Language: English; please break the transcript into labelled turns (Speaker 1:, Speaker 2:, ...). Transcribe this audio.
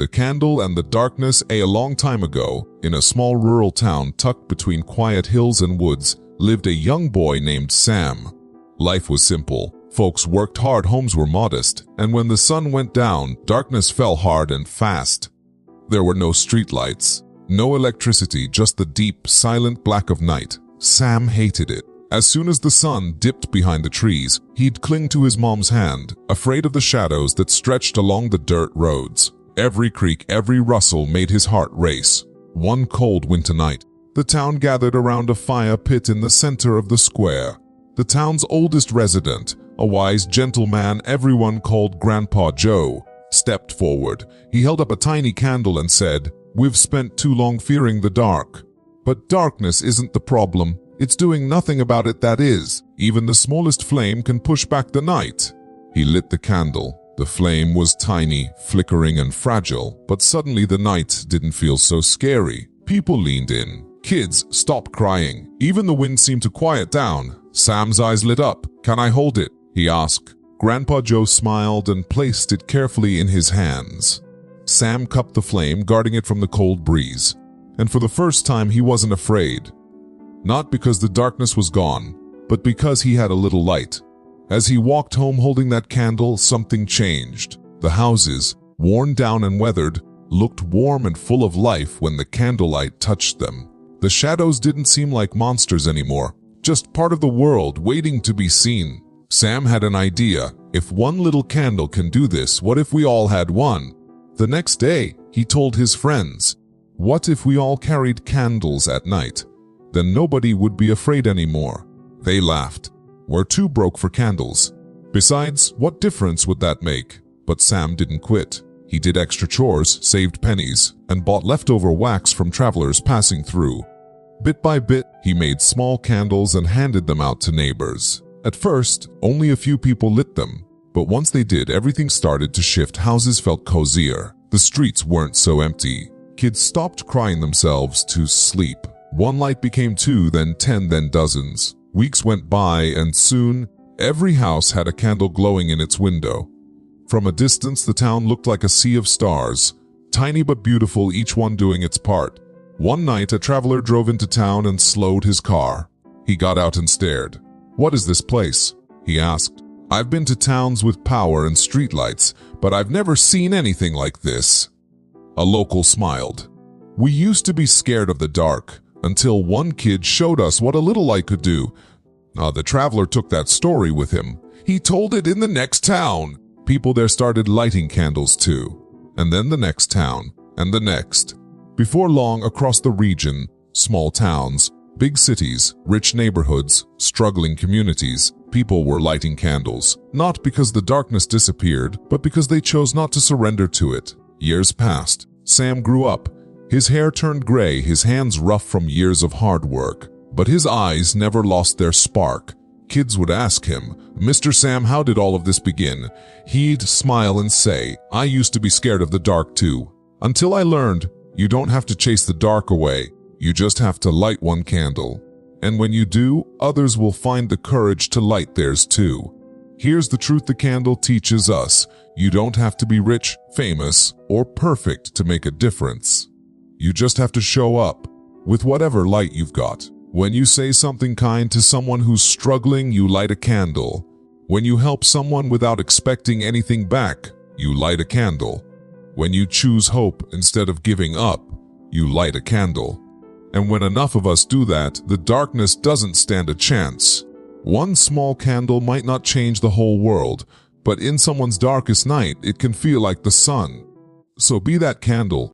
Speaker 1: The Candle and the Darkness. A long time ago, in a small rural town tucked between quiet hills and woods, lived a young boy named Sam. Life was simple. Folks worked hard, homes were modest, and when the sun went down, darkness fell hard and fast. There were no streetlights, no electricity, just the deep, silent black of night. Sam hated it. As soon as the sun dipped behind the trees, he'd cling to his mom's hand, afraid of the shadows that stretched along the dirt roads. Every creak, every rustle made his heart race. One cold winter night, the town gathered around a fire pit in the center of the square. The town's oldest resident, a wise, gentle man everyone called Grandpa Joe, stepped forward. He held up a tiny candle and said, "We've spent too long fearing the dark. But darkness isn't the problem. It's doing nothing about it, that is. Even the smallest flame can push back the night." He lit the candle. The flame was tiny, flickering and fragile, but suddenly the night didn't feel so scary. People leaned in. Kids stopped crying. Even the wind seemed to quiet down. Sam's eyes lit up. "Can I hold it?" he asked. Grandpa Joe smiled and placed it carefully in his hands. Sam cupped the flame, guarding it from the cold breeze. And for the first time, he wasn't afraid. Not because the darkness was gone, but because he had a little light. As he walked home holding that candle, something changed. The houses, worn down and weathered, looked warm and full of life when the candlelight touched them. The shadows didn't seem like monsters anymore, just part of the world waiting to be seen. Sam had an idea. If one little candle can do this, what if we all had one? The next day, he told his friends, "What if we all carried candles at night? Then nobody would be afraid anymore." They laughed. "We're too broke for candles. Besides, what difference would that make?" But Sam didn't quit. He did extra chores, saved pennies, and bought leftover wax from travelers passing through. Bit by bit, he made small candles and handed them out to neighbors. At first, only a few people lit them, but once they did, everything started to shift. Houses felt cozier. The streets weren't so empty. Kids stopped crying themselves to sleep. One light became 2, then 10, then dozens. Weeks went by, and soon, every house had a candle glowing in its window. From a distance, the town looked like a sea of stars, tiny but beautiful, each one doing its part. One night, a traveler drove into town and slowed his car. He got out and stared. "What is this place?" he asked. "I've been to towns with power and streetlights, but I've never seen anything like this." A local smiled. "We used to be scared of the dark, until one kid showed us what a little light could do." The traveler took that story with him. He told it in the next town. People there started lighting candles too. And then the next town, and the next. Before long, across the region, small towns, big cities, rich neighborhoods, struggling communities, people were lighting candles. Not because the darkness disappeared, but because they chose not to surrender to it. Years passed. Sam grew up. His hair turned gray, his hands rough from years of hard work. But his eyes never lost their spark. Kids would ask him, "Mr. Sam, how did all of this begin?" He'd smile and say, "I used to be scared of the dark too. Until I learned, you don't have to chase the dark away. You just have to light one candle. And when you do, others will find the courage to light theirs too." Here's the truth the candle teaches us. You don't have to be rich, famous, or perfect to make a difference. You just have to show up with whatever light you've got. When you say something kind to someone who's struggling, you light a candle. When you help someone without expecting anything back, you light a candle. When you choose hope instead of giving up, you light a candle. And when enough of us do that, the darkness doesn't stand a chance. One small candle might not change the whole world, but in someone's darkest night, it can feel like the sun. So be that candle.